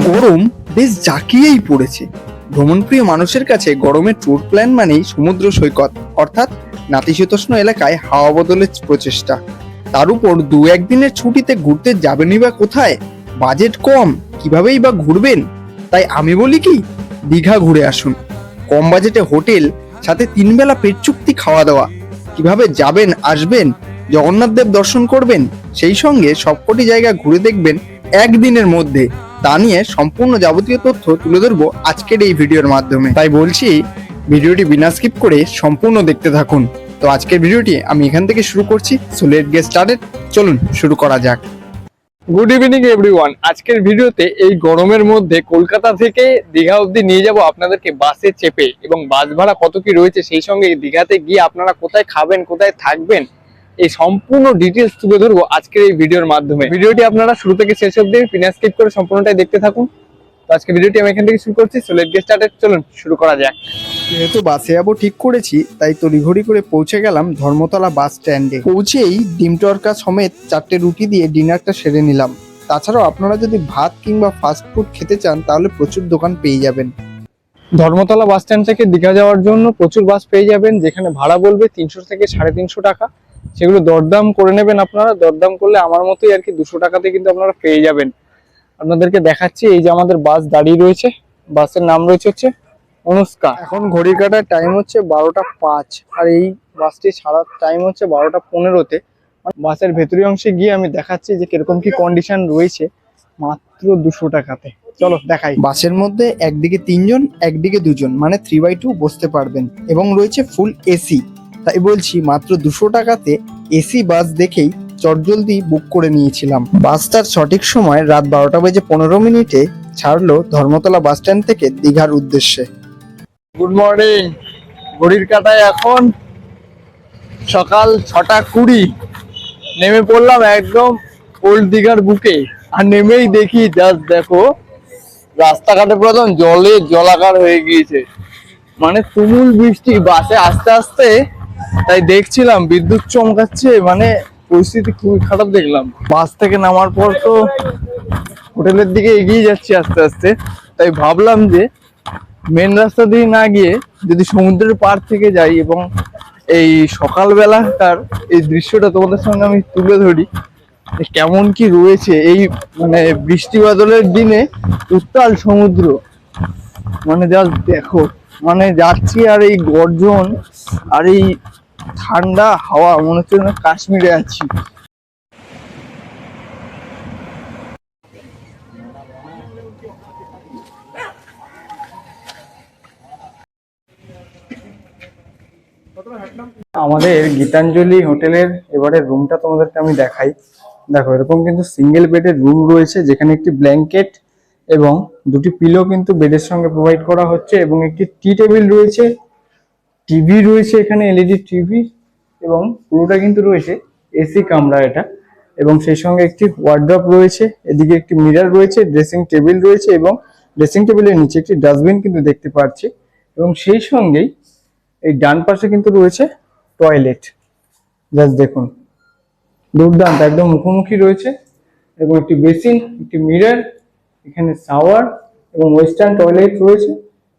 গরম বেশ জাঁকিয়েই পড়েছে। ভ্রমণপ্রিয় মানুষের কাছে গরমের ট্যুর প্ল্যান মানেই সমুদ্র সৈকত, অর্থাৎ নাতিশীতোষ্ণ এলাকায় হাওয়া বদলের প্রচেষ্টা। তার উপর দু একদিনের ছুটিতে ঘুরতে যাবেনই বা কোথায়? বাজেট কম, কিভাবেই বা ঘুরবেন? তাই আমি বলি কি, দীঘা ঘুরে আসুন। কম বাজেটে হোটেল, সাথে 3 বেলা পেট চুক্তি খাওয়া দাওয়া। কিভাবে যাবেন আসবেন, জগন্নাথ দেব দর্শন করবেন, সেই সঙ্গে সবকটি জায়গা ঘুরে দেখবেন একদিনের মধ্যে, তা নিয়ে সম্পূর্ণ যাবতীয় তথ্য তুলে ধরবো আজকের এই ভিডিওর মাধ্যমে। তাই বলছি, ভিডিওটি বিনা স্কিপ করে সম্পূর্ণ দেখতে থাকুন। তো আজকের ভিডিওটি আমি এখান থেকে শুরু করছি। সো লেট গেট স্টার্টেড, চলুন শুরু করা যাক। Good evening everyone. আজকের ভিডিওতে এই গরমের মধ্যে কলকাতা থেকে দীঘা অবধি নিয়ে যাব আপনাদেরকে বাসে চেপে, এবং বাস ভাড়া কত কি রয়েছে, সেই সঙ্গে দীঘাতে গিয়ে আপনারা কোথায় খাবেন, কোথায় থাকবেন, এই সম্পূর্ণ ডিটেলস তুলে ধরবো আজকের এই ভিডিওর মাধ্যমে। ভিডিওটি আপনারা শুরু থেকে শেষ অবধি বিনা স্কিপ করে সম্পূর্ণটাই দেখতে থাকুন। তো আজকে ভিডিওটি আমি এখান থেকে শুরু করছি। সো লেটস গেট স্টার্টেড, চলুন শুরু করা যাক। যেহেতু বাসে যাবো ঠিক করেছি, তাই তড়িঘড়ি করে পৌঁছে গেলাম ধর্মতলা বাস স্ট্যান্ডে। পৌঁছেই ডিম তড়কা সমেত 4টে রুটি দিয়ে ডিনারটা সেরে নিলাম। তাছাড়াও আপনারা যদি ভাত কিংবা ফাস্ট ফুড খেতে চান, তাহলে প্রচুর দোকান পেয়ে যাবেন। ধর্মতলা বাস স্ট্যান্ড থেকে দীঘা যাওয়ার জন্য প্রচুর বাস পেয়ে যাবেন, যেখানে ভাড়া বলবে 300 থেকে 350 টাকা। সেগুলো দরদাম করে নেবেন আপনারা। দরদাম করলে আমার মতোই আর কি 200 টাকাতে কিন্তু আপনারা পেয়ে যাবেন। আপনাদেরকে দেখাচ্ছি, এই যে আমাদের বাস দাঁড়িয়ে রয়েছে, বাসের নাম রয়েছে হচ্ছে অনুষ্কা। এখন ঘড়ি কাটার টাইম হচ্ছে 12টা 5, আর এই বাসটি ছাড়ার টাইম হচ্ছে 12টা 15-তে। বাসের ভেতরি অংশে গিয়ে আমি দেখাচ্ছি যে কিরকম কি কন্ডিশন রয়েছে, মাত্র 200 টাকাতে। চলো দেখাই। বাসের মধ্যে একদিকে 3জন, একদিকে 2জন, মানে 3/2 বসতে পারবেন, এবং রয়েছে ফুল এসি। তাই বলছি, মাত্র 200 টাকাতে এসি বাস দেখেই চটজলদি বুক করে নিয়েছিলাম। বাসটার সঠিক সময় রাত 12:15 ছাড়লো ধর্মতলা বাস স্ট্যান্ড থেকে দীঘার উদ্দেশ্যে। Good morning. ঘড়ির কাটায় এখন সকাল 6টা 20। নেমে পড়লাম একদম ওল্ড দীঘার বুকে। আর নেমেই দেখি, জাস্ট দেখো, রাস্তাঘাটে প্রথম জলে জলাকার হয়ে গিয়েছে, মানে তুমুল বৃষ্টি। বাসে আস্তে আস্তে তাই দেখছিলাম বিদ্যুৎ চমকাচ্ছে, মানে পরিস্থিতি খুবই খারাপ দেখলাম। বাস থেকে নামার পর তো হোটেলের দিকে এগিয়ে যাচ্ছি আস্তে আস্তে। তাই ভাবলাম যে মেন রাস্তা দিয়ে না গিয়ে যদি সমুদ্রের পার থেকে যাই, এবং এই সকালবেলাকার এই দৃশ্যটা তোমাদের সঙ্গে আমি তুলে ধরি, কেমন কি রয়েছে এই মানে বৃষ্টি বাদলের দিনে উত্তাল সমুদ্র। মানে জাস্ট দেখো, মানে যাচ্ছি আর এই গর্জন আর এই ঠান্ডা হাওয়া, মনে হচ্ছে যেন কাশ্মীরে আছি। আমাদের গীতাঞ্জলি হোটেলের এবারে রুমটা তোমাদেরকে আমি দেখাই। দেখো, এরকম কিন্তু সিঙ্গেল বেডের রুম রয়েছে, যেখানে একটি ব্ল্যাঙ্কেট এবং 2টি পিলো কিন্তু বেডের সঙ্গে প্রোভাইড করা হচ্ছে, এবং একটি টি টেবিল রয়েছে, টিভি রয়েছে এখানে, এলইডি টিভি, এবং পুরোটা কিন্তু রয়েছে এসি কামরা এটা। এবং সেই সঙ্গে একটি ওয়ার্ড্রপ রয়েছে, এদিকে একটি মিরর রয়েছে, ড্রেসিং টেবিল রয়েছে, এবং ড্রেসিং টেবিলের নিচে একটি ডাস্টবিন কিন্তু দেখতে পাচ্ছি। এবং সেই সঙ্গেই এই ডান পাশে কিন্তু রয়েছে টয়লেট। জাস্ট দেখুন, দুর্দান্ত, একদম মুখোমুখি রয়েছে, এবং একটি বেসিন, একটি মিরর, এখানে শাওয়ার এবং ওয়েস্টার্ন টয়লেট রয়েছে।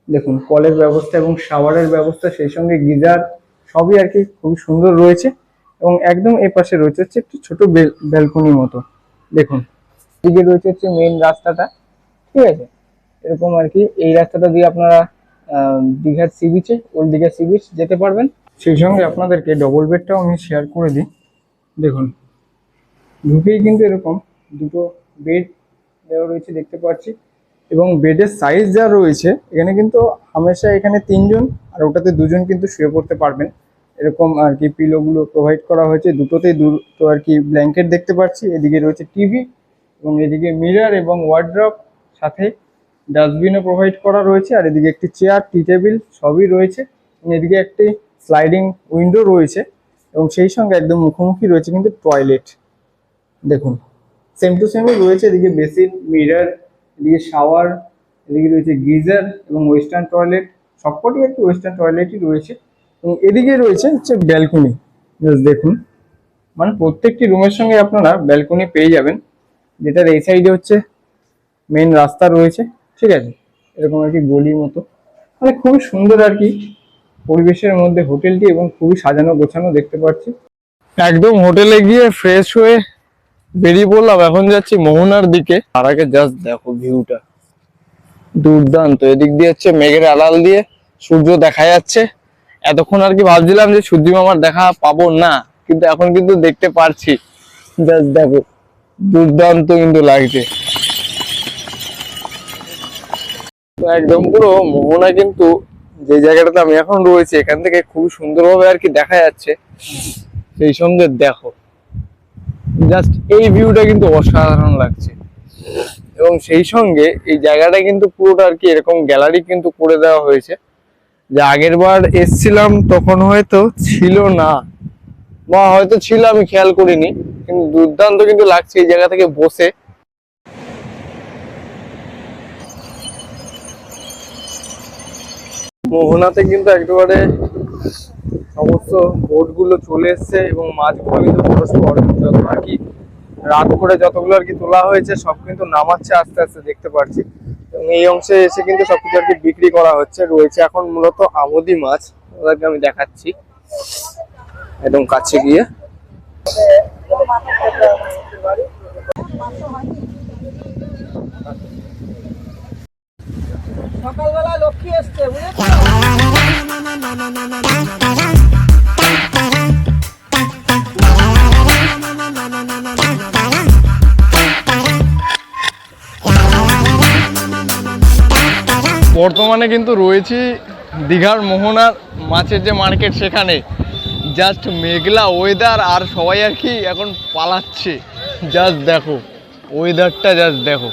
দেখুন, কলের ব্যবস্থা এবং শাওয়ারের ব্যবস্থা, সেই সঙ্গে গিজার, সবই আর কি খুব সুন্দর রয়েছে। এবং একদম এই পাশে রয়েছে হচ্ছে একটি ছোট ব্যালকনির মতো। দেখুন, এদিকে রয়েছে হচ্ছে মেইন রাস্তাটা, ঠিক আছে। এরকম আর কি এই রাস্তাটা দিয়ে আপনারা দীঘার সি বিচে, ওল্ড দীঘার সি বিচ যেতে পারবেন। সেই সঙ্গে আপনাদেরকে ডবল বেডটাও আমি শেয়ার করে দিই। দেখুন, ঢুকেই কিন্তু এরকম 2টো বেড দেওয়া রয়েছে দেখতে পাচ্ছি, এবং বেডের সাইজ যা রয়েছে এখানে কিন্তু হামেশা এখানে 3জন, আর ওটাতে 2জন কিন্তু শুয়ে পড়তে পারবেন। এরকম আর কি পিলোগুলো প্রোভাইড করা হয়েছে, দুটোতেই দুটো আর কি ব্ল্যাঙ্কেট দেখতে পাচ্ছি। এদিকে রয়েছে টিভি, এবং এদিকে মিরর এবং ওয়ার্ড্রপ, সাথে ডাস্টবিনও প্রোভাইড করা রয়েছে। আর এদিকে একটি চেয়ার, টি টেবিল সবই রয়েছে, এবং এদিকে একটি স্লাইডিং উইন্ডো রয়েছে, এবং সেই সঙ্গে একদম মুখোমুখি রয়েছে কিন্তু টয়লেট। দেখুন, সেম টু সেমই রয়েছে, এদিকে বেসিন, মিরর, এদিকে শাওয়ার, এদিকে রয়েছে গিজার এবং ওয়েস্টার্ন টয়লেট, সবকটি আর কি ওয়েস্টার্ন টয়লেটই রয়েছে। এবং এদিকে রয়েছে হচ্ছে ব্যালকনি। জাস্ট দেখুন, মানে প্রত্যেকটি রুমের সঙ্গে আপনারা ব্যালকনি পেয়ে যাবেন। যেটার এই সাইডে হচ্ছে মেন রাস্তা রয়েছে, ঠিক আছে, এরকম আর কি গলির মতো, মানে খুবই সুন্দর আর কি পরিবেশের মধ্যে হোটেলটি, এবং খুবই সাজানো গোছানো দেখতে পাচ্ছি। একদম হোটেলে গিয়ে ফ্রেশ হয়ে বেরিয়ে পড়লাম, এখন যাচ্ছি মোহনার দিকে। আর আগে জাস্ট দেখো ভিউটা দুর্দান্ত, এদিক দিয়ে হচ্ছে মেঘের আড়াল দিয়ে সূর্য দেখা যাচ্ছে। এতক্ষণ আর কি ভাবছিলাম যে সূর্য মামার দেখা পাবো না, কিন্তু এখন কিন্তু দেখতে পারছি। জাস্ট দেখো দুর্দান্ত কিন্তু লাগছে। তো একদম পুরো মোহনা কিন্তু যে জায়গাটাতে আমি এখন রয়েছি এখান থেকে খুব সুন্দরভাবে আর কি দেখা যাচ্ছে। সেই সঙ্গে দেখো জাস্ট এই ভিউটা কিন্তু অসাধারণ লাগছে, এবং সেই সঙ্গে এই জায়গাটা কিন্তু পুরোটা আর কি এরকম গ্যালারি কিন্তু করে দেওয়া হয়েছে, যে আগের বার এসছিলাম তখন হয়তো ছিল না, বা হয়তো ছিল আমি খেয়াল করিনি, কিন্তু দুর্দান্ত কিন্তু লাগছে এই জায়গা থেকে বসে। মোহনাতে কিন্তু একেবারে সমস্ত বোট গুলো চলে এসছে, এবং মাছগুলো কিন্তু পরস্পর যত আর কি রাত করে যতগুলো আর কি তোলা হয়েছে সব কিন্তু নামাচ্ছে আস্তে আস্তে দেখতে পাচ্ছি, এবং এই অংশে এসে কিন্তু সবকিছু আর কি বিক্রি করা হচ্ছে। রয়েছে এখন মূলত আমুদি মাছ, ওদেরকে আমি দেখাচ্ছি একদম কাছে গিয়ে। সকালবেলা লক্ষ্মী এসছে বুঝেছো? বর্তমানে কিন্তু রয়েছি দীঘার মোহনার মাছের যে মার্কেট, সেখানে জাস্ট মেঘলা ওয়েদার, আর সবাই আর কি এখন পালাচ্ছে। জাস্ট দেখো ওয়েদারটা, জাস্ট দেখো,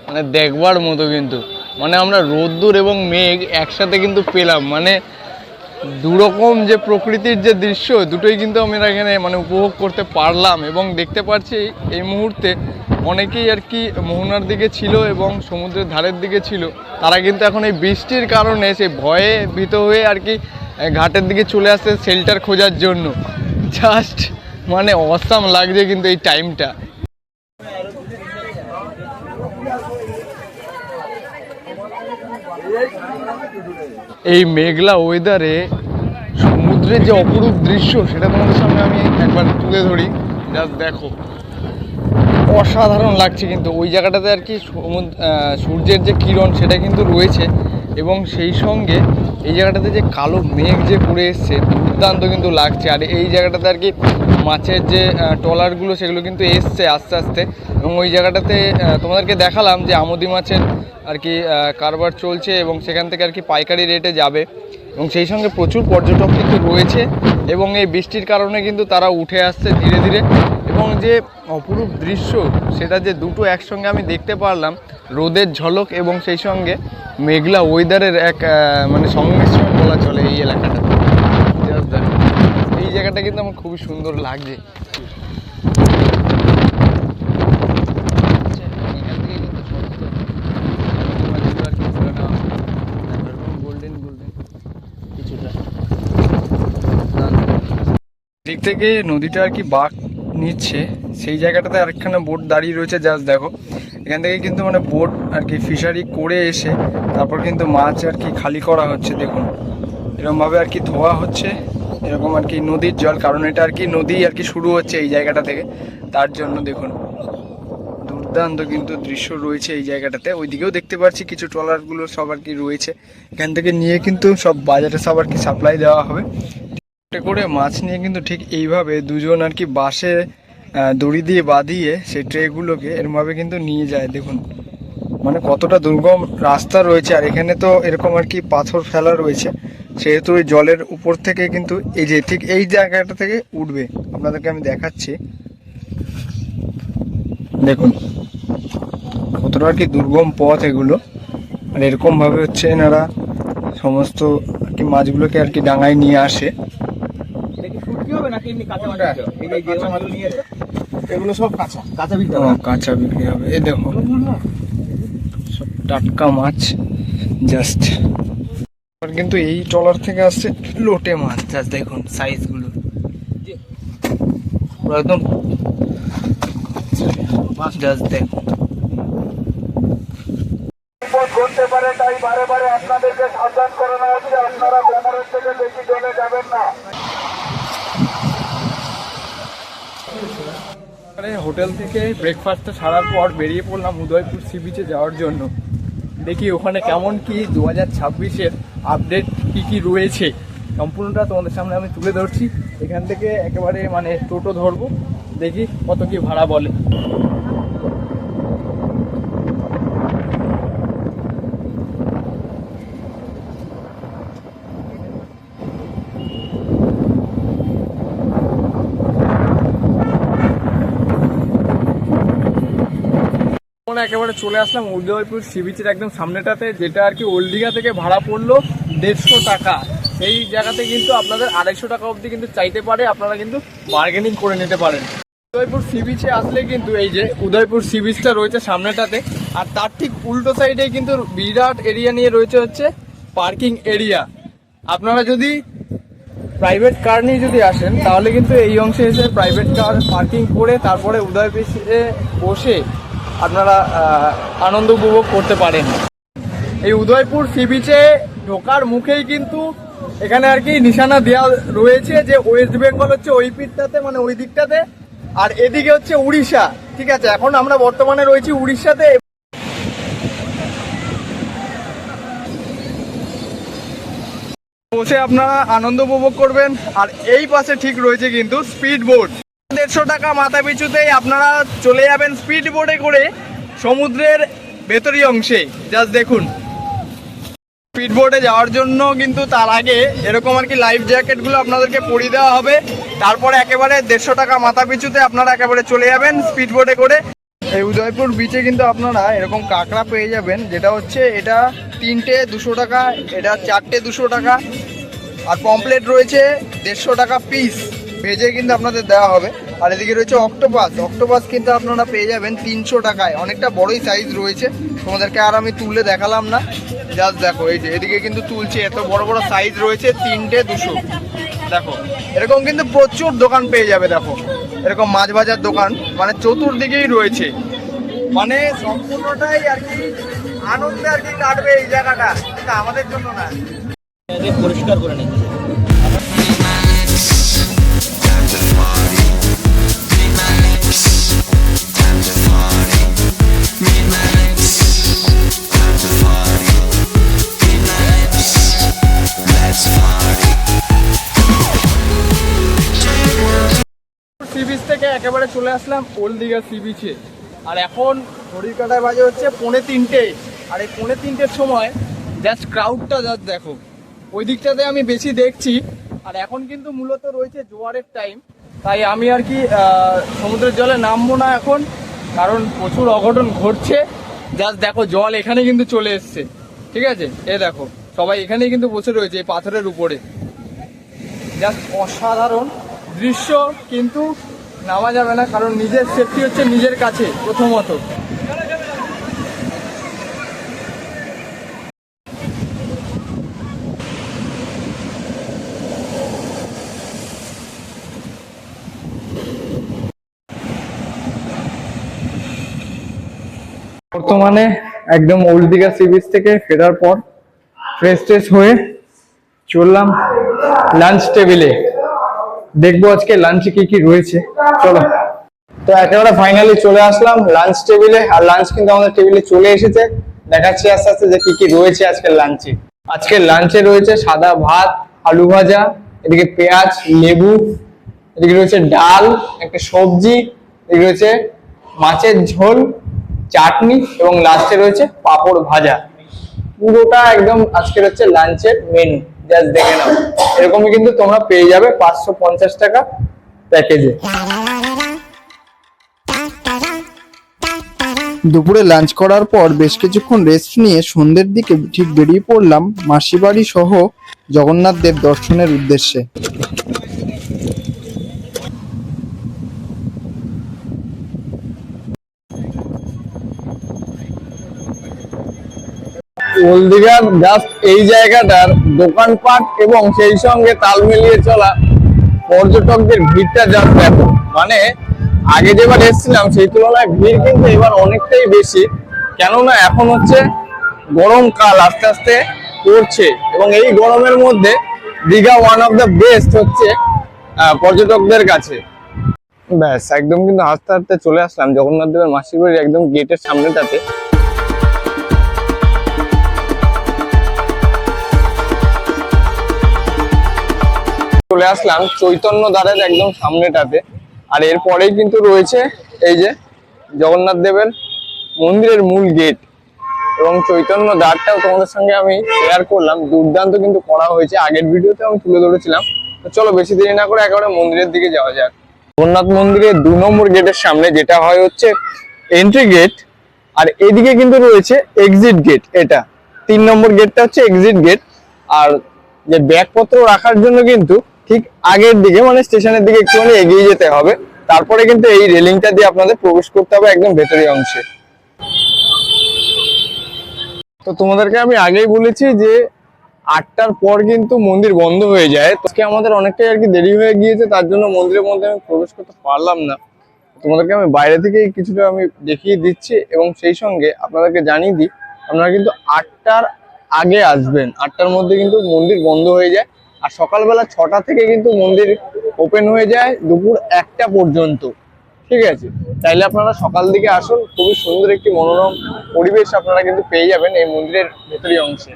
মানে দেখবার মতো কিন্তু, মানে আমরা রোদ্দুর এবং মেঘ একসাথে কিন্তু পেলাম, মানে দুরকম যে প্রকৃতির যে দৃশ্য দুটোই কিন্তু আমরা এখানে মানে উপভোগ করতে পারলাম। এবং দেখতে পাচ্ছি এই মুহূর্তে অনেকেই আর কি মোহনার দিকে ছিল এবং সমুদ্রের ধারের দিকে ছিল, তারা কিন্তু এখন এই বৃষ্টির কারণে সেই ভয়ে ভীত হয়ে আর কি ঘাটের দিকে চলে আসছে শেল্টার খোঁজার জন্য। জাস্ট মানে অসাম লাগছে কিন্তু এই টাইমটা। এই মেঘলা ওয়েদারে সমুদ্রের যে অপরূপ দৃশ্য সেটা তোমাদের সামনে আমি একবার তুলে ধরি। জাস্ট দেখো অসাধারণ লাগছে কিন্তু ওই জায়গাটাতে আর কি সূর্যের যে কিরণ সেটা কিন্তু রয়েছে, এবং সেই সঙ্গে এই জায়গাটাতে যে কালো মেঘ যে পড়ে এসছে দুর্দান্ত কিন্তু লাগছে। আর এই জায়গাটাতে আর কি মাছের যে ট্রলারগুলো সেগুলো কিন্তু এসছে আস্তে আস্তে, এবং ওই জায়গাটাতে তোমাদেরকে দেখালাম যে আমুদি মাছের আর কি কারবার চলছে, এবং সেখান থেকে আর কি পাইকারি রেটে যাবে, এবং সেই সঙ্গে প্রচুর পর্যটক কিন্তু রয়েছে, এবং এই বৃষ্টির কারণে কিন্তু তারা উঠে আসছে ধীরে ধীরে। এবং যে অপরূপ দৃশ্য সেটা যে দুটো একসঙ্গে আমি দেখতে পারলাম, রোদের ঝলক এবং সেই সঙ্গে মেঘলা ওয়েদারের এক মানে সংমিশ্রণ বলা চলে এই এলাকাটা। এই জায়গাটা কিন্তু আমার খুবই সুন্দর লাগছে। দিক থেকে নদীটা আর কি বাঁক নিচ্ছে, সেই জায়গাটাতে আরেকখানা বোট দাঁড়িয়ে রয়েছে। জাস্ট দেখো এখান থেকে কিন্তু মানে বোট আর কি ফিশারি করে এসে তারপর কিন্তু মাছ আর কি খালি করা হচ্ছে। দেখুন এরকমভাবে আর কি ধোয়া হচ্ছে, এরকম আর কি নদীর জল, কারণ এটা আর কি নদী আর কি শুরু হচ্ছে এই জায়গাটা থেকে, তার জন্য দেখুন দুর্দান্ত কিন্তু দৃশ্য রয়েছে এই জায়গাটাতে। ওইদিকেও দেখতে পাচ্ছি কিছু ট্রলারগুলো সব আর কি রয়েছে, এখান থেকে নিয়ে কিন্তু সব বাজারে সব আর কি সাপ্লাই দেওয়া হবে করে মাছ নিয়ে। কিন্তু ঠিক এইভাবে দুজন আর কি বাঁশে দড়ি দিয়ে বাঁধিয়ে সেই ট্রেগুলোকে এরমভাবে কিন্তু নিয়ে যায়। দেখুন মানে কতটা দুর্গম রাস্তা রয়েছে, আর এখানে তো এরকম আর কি পাথর ফেলা রয়েছে, সেহেতু ওই জলের উপর থেকে কিন্তু এই যে ঠিক এই জায়গাটা থেকে উঠবে। আপনাদেরকে আমি দেখাচ্ছি, দেখুন কতটা আর কি দুর্গম পথ এগুলো, আর এরকমভাবে হচ্ছে এনারা সমস্ত আর কি মাছগুলোকে আর কি ডাঙায় নিয়ে আসে। এগুলো সব কাঁচা কাঁচা বিক্রি হবে। কাঁচা বিক্রি হবে। এই দেখো সব টাটকা মাছ জাস্ট। কিন্তু এই ট্রলার থেকে আসছে লোটে মাছ, জাস্ট দেখুন সাইজগুলো একদম জাস্ট দেখো। ঘটতে পারে, তাই বারে বারে আপনাদেরকে সাবধান করানো হচ্ছে, আপনারা কোমরের থেকে বেশি জলে যাবেন না। হোটেল থেকে ব্রেকফাস্টটা সারার পর বেরিয়ে পড়লাম উদয়পুর সি বিচে যাওয়ার জন্য। দেখি ওখানে কেমন কি 2026-এর আপডেট কি রয়েছে, সম্পূর্ণটা তোমাদের সামনে আমি তুলে ধরছি। এখান থেকে একেবারে মানে টোটো ধরবো, দেখি কত কি ভাড়া বলে। একেবারে চলে আসলাম উদয়পুর সি বিচের একদম সামনেটাতে, যেটা আর কি ওল্ড দীঘা থেকে ভাড়া পড়লো 150 টাকা। সেই জায়গাতে কিন্তু আপনাদের 250 টাকা অবধি কিন্তু চাইতে পারে, আপনারা কিন্তু বার্গেনিং করে নিতে পারেন। উদয়পুর সি বিচে আসলে কিন্তু এই যে উদয়পুর সি বিচটা রয়েছে সামনেটাতে, আর তার ঠিক উল্টো সাইডে কিন্তু বিরাট এরিয়া নিয়ে রয়েছে হচ্ছে পার্কিং এরিয়া। আপনারা যদি প্রাইভেট কার নিয়ে যদি আসেন তাহলে কিন্তু এই অংশে এসে প্রাইভেট কার পার্কিং করে তারপরে উদয়পুরে বসে আপনারা আনন্দ উপভোগ করতে পারেন। এই উদয়পুর সি বিচে ঢোকার মুখেই কিন্তু এখানে আর কি নিশানা দেওয়া রয়েছে যে ওয়েস্ট বেঙ্গল হচ্ছে ওই পিঠটাতে, মানে ওই দিকটাতে, আর এদিকে হচ্ছে উড়িষ্যা। ঠিক আছে, এখন আমরা বর্তমানে রয়েছি উড়িষ্যাতে। বসে আপনারা আনন্দ উপভোগ করবেন। আর এই পাশে ঠিক রয়েছে কিন্তু স্পিড বোট। 150 টাকা মাথা পিছুতেই আপনারা চলে যাবেন স্পিড বোটে করে সমুদ্রের ভেতরই অংশে। জাস্ট দেখুন, স্পিড বোটে যাওয়ার জন্য কিন্তু তার আগে এরকম আর কি লাইফ জ্যাকেটগুলো আপনাদেরকে পরিয়ে দেওয়া হবে। তারপরে একেবারে 150 টাকা মাথা পিছুতে আপনারা একেবারে চলে যাবেন স্পিড বোটে করে। এই উদয়পুর বিচে কিন্তু আপনারা এরকম কাঁকড়া পেয়ে যাবেন, যেটা হচ্ছে এটা 3টে 200 টাকা, এটা 4টে 200 টাকা, আর পমপ্লেট রয়েছে 150 টাকা পিস, ভেজে কিন্তু আপনাদের দেওয়া হবে। আর এদিকে রয়েছে অক্টোপাস কিন্তু আপনারা পেয়ে যাবেন 300 টাকায়, অনেকটা বড়ই সাইজ রয়েছে, তোমাদেরকে আর আমি তুলে দেখালাম না। জাস্ট দেখো, এই যে এদিকে কিন্তু তুলছে, এত বড় বড় সাইজ রয়েছে, 3টে 200। দেখো এরকম কিন্তু প্রচুর দোকান পেয়ে যাবে। দেখো এরকম মাছ ভাজার দোকান মানে চতুর্দিকেই রয়েছে, মানে সম্পূর্ণটাই আর কি আনন্দে আর কি কাটবে এই জায়গাটা, এটা আমাদের জন্য না। পরিষ্কার করে নিই। সি বিচ থেকে একেবারে চলে আসলাম ওল্ড দীঘা সি বিচে। আর এখন ঘড়ির কাঁটায় বাজে হচ্ছে 2:45। আর এই 2:45-এর সময় জাস্ট ক্রাউডটা জাস্ট দেখো, ওই দিকটাতে আমি বেশি দেখছি। আর এখন কিন্তু মূলত রয়েছে জোয়ারের টাইম, তাই আমি আর কি সমুদ্রের জলে নামবো না এখন, কারণ প্রচুর অঘটন ঘটছে। জাস্ট দেখো জল এখানে কিন্তু চলে এসছে। ঠিক আছে, এ দেখো সবাই এখানেই কিন্তু বসে রয়েছে এই পাথরের উপরে। জাস্ট অসাধারণ দৃশ্য, কিন্তু নামা যাবে না, কারণ নিজের সেফটি হচ্ছে নিজের কাছে প্রথমত। বর্তমানে একদম ওল্ড দীঘা সি বিচ থেকে ফেরার পর ফ্রেশ হয়ে চললাম লাঞ্চ টেবিলে, দেখবো আজকে লাঞ্চে কি রয়েছে। চলো, তো একেবারে ফাইনালি চলে আসলাম লাঞ্চ টেবিলে। আর লাঞ্চ কিন্তু আমাদের টেবিলে চলে এসেছে, দেখাচ্ছি আস্তে আস্তে যে কি রয়েছে আজকের লাঞ্চে। আজকের লাঞ্চে রয়েছে সাদা ভাত, আলু ভাজা, এদিকে পেঁয়াজ, লেবু, এদিকে রয়েছে ডাল, একটা সবজি, এদিকে রয়েছে মাছের ঝোল, চাটনি, এবং লাস্টে রয়েছে পাঁপড় ভাজা। পুরোটা একদম আজকের হচ্ছে লাঞ্চের মেনু, জাস্ট দেখে নাও। এরকমই কিন্তু তোমরা পেয়ে যাবে 550 টাকা প্যাকেজে। দুপুরে লাঞ্চ করার পর বেশ কিছুক্ষণ রেস্ট নিয়ে সন্ধ্যের দিকে ঠিক বেরিয়ে পড়লাম মাসিবাড়ি সহ জগন্নাথ দেব দর্শনের উদ্দেশ্যে। ওল্ড দীঘার জাস্ট এই জায়গাটার দোকানপাট এবং সেই সঙ্গে তাল মিলিয়ে চলা পর্যটকদের ভিড়টা জাস্ট দেখো, মানে আগে যেবার এসেছিলাম সেই তুলনায় ভিড় কিন্তু এবার অনেকটাই বেশি, কেননা এখন হচ্ছে গরমকাল আস্তে আস্তে পড়ছে এবং এই গরমের মধ্যে Digha one of the best হচ্ছে পর্যটকদের কাছে। ব্যাস একদম কিন্তু হাঁটতে হাঁটতে চলে আসলাম জগন্নাথ দেবের মাসির বাড়ির একদম গেটের সামনেটাতে। চলে আসলাম চৈতন্য দ্বারের একদম সামনেটাতে, আর এরপরেই কিন্তু রয়েছে এই যে জগন্নাথ দেবের মন্দিরের মূল গেট এবং চৈতন্য দ্বারটাও তোমাদের সঙ্গে আমি শেয়ার করলাম, দুর্দান্ত কিন্তু করা হয়েছে, আগের ভিডিওতে আমি তুলে ধরেছিলাম। তো চলো বেশি দেরি না করে একেবারে মন্দিরের দিকে যাওয়া যাক। জগন্নাথ মন্দিরের 2 নম্বর গেটের সামনে যেটা হয় হচ্ছে এন্ট্রি গেট, আর এদিকে কিন্তু রয়েছে এক্সিট গেট। এটা 3 নম্বর গেটটা হচ্ছে এক্সিট গেট, আর যে ব্যাগপত্র রাখার জন্য কিন্তু ঠিক আগের দিকে মানে স্টেশনের দিকে একটুখানি এগিয়ে যেতে হবে, তারপরে কিন্তু এই রেলিংটা দিয়ে আপনাদের প্রবেশ করতে হবে একদম ভেতরের অংশে। তো তোমাদেরকে আমি আগেই বলেছি যে 8টার পর কিন্তু মন্দির বন্ধ হয়ে যায়। আজকে আমাদের অনেকটাই আর কি দেরি হয়ে গিয়েছে, তার জন্য মন্দিরের মধ্যে আমি প্রবেশ করতে পারলাম না। তোমাদেরকে আমি বাইরে থেকে কিছুটা আমি দেখিয়ে দিচ্ছি এবং সেই সঙ্গে আপনাদেরকে জানিয়ে দিই আপনারা কিন্তু 8টার আগে আসবেন। 8টার মধ্যে কিন্তু মন্দির বন্ধ হয়ে যায়, আর সকালবেলা 6টা থেকে কিন্তু মন্দির ওপেন হয়ে যায় দুপুর 1টা পর্যন্ত। ঠিক আছে, তাইলে আপনারা সকাল দিকে আসুন, খুবই সুন্দর একটি মনোরম পরিবেশ আপনারা কিন্তু পেয়ে যাবেন এই মন্দিরের ভেতরি অংশে।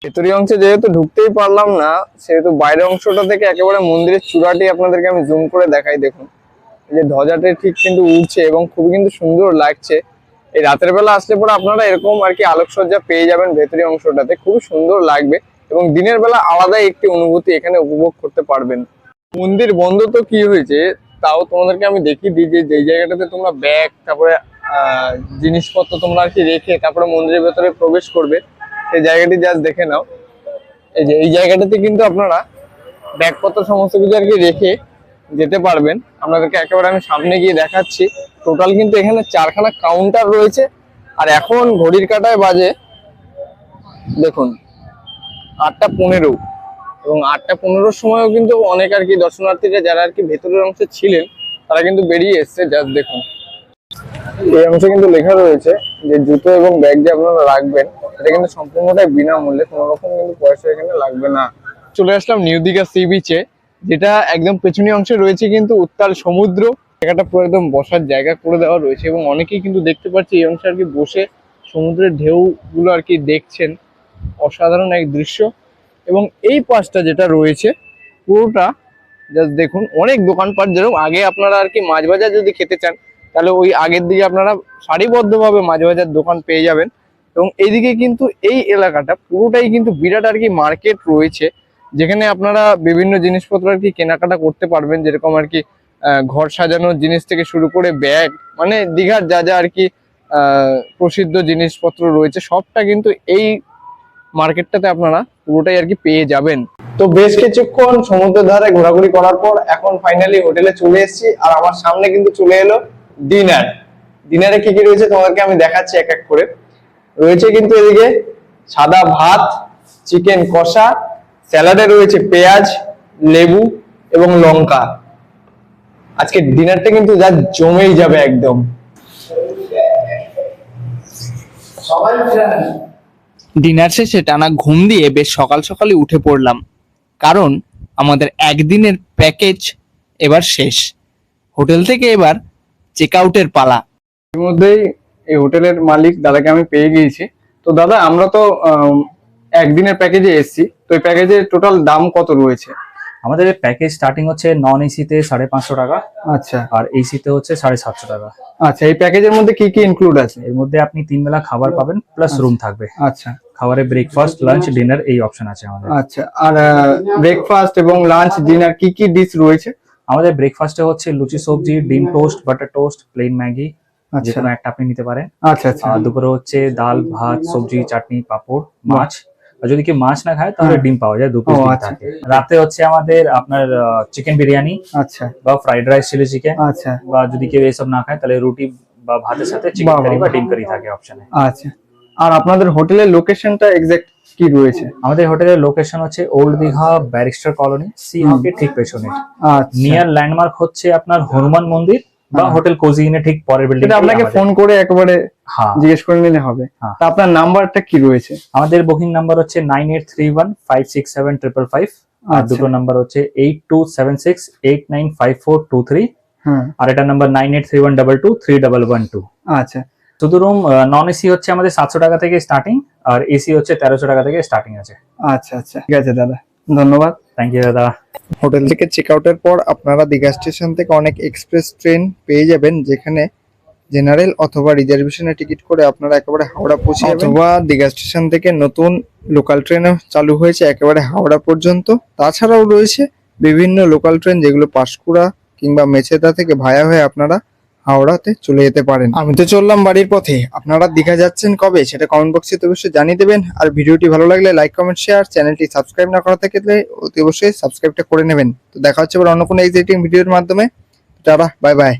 ভেতরি অংশে যেহেতু ঢুকতেই পারলাম না, সেহেতু বাইরের অংশটা থেকে একেবারে মন্দিরের চূড়াটি আপনাদেরকে আমি জুম করে দেখাই। দেখুন এই যে ধ্বজাটি ঠিক কিন্তু উঠছে এবং খুবই কিন্তু সুন্দর লাগছে। এই রাতের বেলা আসলে পরে আপনারা এরকম আর কি আলোকসজ্জা পেয়ে যাবেন ভেতরি অংশটাতে, খুবই সুন্দর লাগবে এবং দিনের বেলা আলাদাই একটি অনুভূতি এখানে উপভোগ করতে পারবেন। মন্দির বন্ধ তো কি হয়েছে, তাও তোমাদেরকে আমি দেখিয়ে দিই যে যেই জায়গাটাতে তোমরা ব্যাগ তারপরে জিনিসপত্র তোমরা আর কি রেখে তারপরে মন্দিরের ভেতরে প্রবেশ করবে, সেই জায়গাটি জাস্ট দেখে নাও। এই যে এই জায়গাটাতে কিন্তু আপনারা ব্যাগপত্র সমস্ত কিছু আর কি রেখে যেতে পারবেন। আপনাদেরকে একেবারে আমি সামনে গিয়ে দেখাচ্ছি। টোটাল কিন্তু এখানে 4খানা কাউন্টার রয়েছে, আর এখন ঘড়ির কাঁটায় বাজে দেখুন 8টা 15 এবং 8টা 15-র সময়ও কিন্তু অনেক আর কি দর্শনার্থীরা যারা আর কি ভেতরের অংশে ছিলেন তারা কিন্তু বেরিয়ে এসছে। জাস্ট দেখুন এই অংশে কিন্তু লেখা রয়েছে যে জুতো এবং ব্যাগ যে আপনারা রাখবেন এটা কিন্তু সম্পূর্ণটাই বিনামূল্যে, কোনো রকম কিন্তু পয়সা এখানে লাগবে না। চলে আসলাম নিউ দীঘা সি বিচে, যেটা একদম পেছনের অংশে রয়েছে কিন্তু উত্তাল সমুদ্র। জায়গাটা পুরো একদম বসার জায়গা করে দেওয়া রয়েছে এবং অনেকেই কিন্তু দেখতে পাচ্ছি এই অংশে আর কি বসে সমুদ্রের ঢেউগুলো আর কি দেখছেন। অসাধারণ এক দৃশ্য। এবং এই পাশটা যেটা রয়েছে পুরোটা জাস্ট দেখুন অনেক দোকানপাট, যেরকম আগে আপনারা আর কি মাছ ভাজা যদি খেতে চান তাহলে ওই আগের দিকে আপনারা সারিবদ্ধভাবে মাছ ভাজার দোকান পেয়ে যাবেন। এবং এইদিকে কিন্তু এই এলাকাটা পুরোটাই কিন্তু বিরাট আর কি মার্কেট রয়েছে, যেখানে আপনারা বিভিন্ন জিনিসপত্র আর কি কেনাকাটা করতে পারবেন, যেরকম আর কি ঘর সাজানোর জিনিস থেকে শুরু করে ব্যাগ, মানে দীঘার যা যা আর কি প্রসিদ্ধ জিনিসপত্র রয়েছে সবটা কিন্তু এই মার্কেটটাতে আপনারা পুরোটাই আর কি পেয়ে যাবেন। তো বেশ কিছুক্ষণ সমুদ্রের ধারে ঘোরাঘুরি করার পর এখন ফাইনালি হোটেলে চলে এসেছি, আর আমার সামনে কিন্তু চলে এলো ডিনার। ডিনারে কি কি রয়েছে তোমাদেরকে আমি দেখাচ্ছি এক এক করে। রয়েছে কিন্তু এদিকে সাদা ভাত, চিকেন কষা, স্যালাডে রয়েছে পেঁয়াজ, লেবু এবং লঙ্কা। আজকে ডিনারটা কিন্তু যা জমেই যাবে একদম। ডিনার শেষে টানা ঘুম দিয়ে বেশ সকাল সকালই উঠে পড়লাম, কারণ আমাদের একদিনের প্যাকেজ এবার শেষ। হোটেল থেকে এবার চেক আউটের পালা। এর মধ্যেই এই হোটেলের মালিক দাদাকে আমি পেয়ে গিয়েছি। তো দাদা আমরা তো একদিনের প্যাকেজে এসেছি, তো এই প্যাকেজের টোটাল দাম কত রয়েছে? আমাদের প্যাকেজ স্টার্টিং হচ্ছে নন এসিতে 550 টাকা, আচ্ছা, আর এসিতে হচ্ছে 750 টাকা। আচ্ছা এই প্যাকেজের মধ্যে কি কি ইনক্লুড আছে? এর মধ্যে আপনি 3 বেলা খাবার পাবেন প্লাস রুম থাকবে। আচ্ছা, খাবারে ব্রেকফাস্ট, লাঞ্চ, ডিনার এই অপশন আছে আমাদের। আচ্ছা, আর ব্রেকফাস্ট এবং লাঞ্চ ডিনার কি কি ডিশ রয়েছে? আমাদের ব্রেকফাস্টে হচ্ছে লুচি সবজি, ডিম toast, butter toast, plane Maggi, যে কোনো একটা আপনি নিতে পারেন। আচ্ছা আচ্ছা, আর দুপুরে হচ্ছে ডাল ভাত সবজি চাটনি পাঁপড় মাছ, আর যদি কেউ মাছ না খায় তাহলে ডিম পাওয়া যায়, 2 পিস ডিম থাকে। রাতে হচ্ছে আমাদের আপনার চিকেন বিরিয়ানি, আচ্ছা, বা ফ্রাইড রাইস চিলি চিকেন, আচ্ছা, বা যদি কেউ এসব না খায় তাহলে রুটি বা ভাতের সাথে চিকেন কারি বা ডিম কারি থাকে অপশনে। আচ্ছা, আর আপনাদের হোটেলের লোকেশনটা এক্সাক্ট কি রয়েছে? আমাদের হোটেলের লোকেশন হচ্ছে old Digha barrister colony, sea হাউসের ঠিক পেছনে। আচ্ছা, নিয়ার ল্যান্ডমার্ক হচ্ছে আপনার হনুমান মন্দির বা হ্যাঁ। হোটেল কোজি ইনে ঠিক পরের বিল্ডিং সেটা আপনাকে ফোন করে একবারে হ্যাঁ জিজ্ঞেস করে নিলে হবে। হ্যাঁ। তা আপনার নাম্বারটা কি রয়েছে? আমাদের বুকিং নাম্বার হচ্ছে 9831567555 আর আচ্ছা। দুটো নাম্বার হচ্ছে 8276895423 হ্যাঁ আর এটা নাম্বার 9831223112। আচ্ছা শুধু রুম নন এসি হচ্ছে আমাদের 700 টাকা থেকে স্টার্টিং আর এসি হচ্ছে 1300 টাকা থেকে স্টার্টিং আছে। আচ্ছা আচ্ছা ঠিক আছে দাদা, ধন্যবাদ। থ্যাংক ইউ দাদা। হোটেল থেকে চেক আউটের পর আপনারা দীঘা স্টেশন থেকে অনেক এক্সপ্রেস ট্রেন পেয়ে যাবেন, যেখানে জেনারেল অথবা রিজার্ভেশনের টিকিট করে আপনারা একেবারে হাওড়া পৌঁছে যাবেন, অথবা দীঘা স্টেশন থেকে নতুন লোকাল ট্রেনও চালু হয়েছে একেবারে হাওড়া পর্যন্ত। তাছাড়াও রয়েছে বিভিন্ন লোকাল ট্রেন যেগুলো পাঁশকুড়া কিংবা মেছেদা থেকে ভায়া হয়ে আপনারা হাওড়াতে চলে যেতে পারেন। আমি তো চললাম বাড়ির পথে, আপনারা দীঘা যাচ্ছেন কবে সেটা কমেন্ট বক্সে অবশ্যই জানিয়ে দেবেন। আর ভিডিওটি ভালো লাগলে লাইক কমেন্ট শেয়ার, চ্যানেলটি সাবস্ক্রাইব না করা থাকলে অতি অবশ্যই সাবস্ক্রাইবটা করে নেবেন। তো দেখা হচ্ছে আবার অন্য কোনো এক্সাইটিং ভিডিওর মাধ্যমে। Tata, bye bye.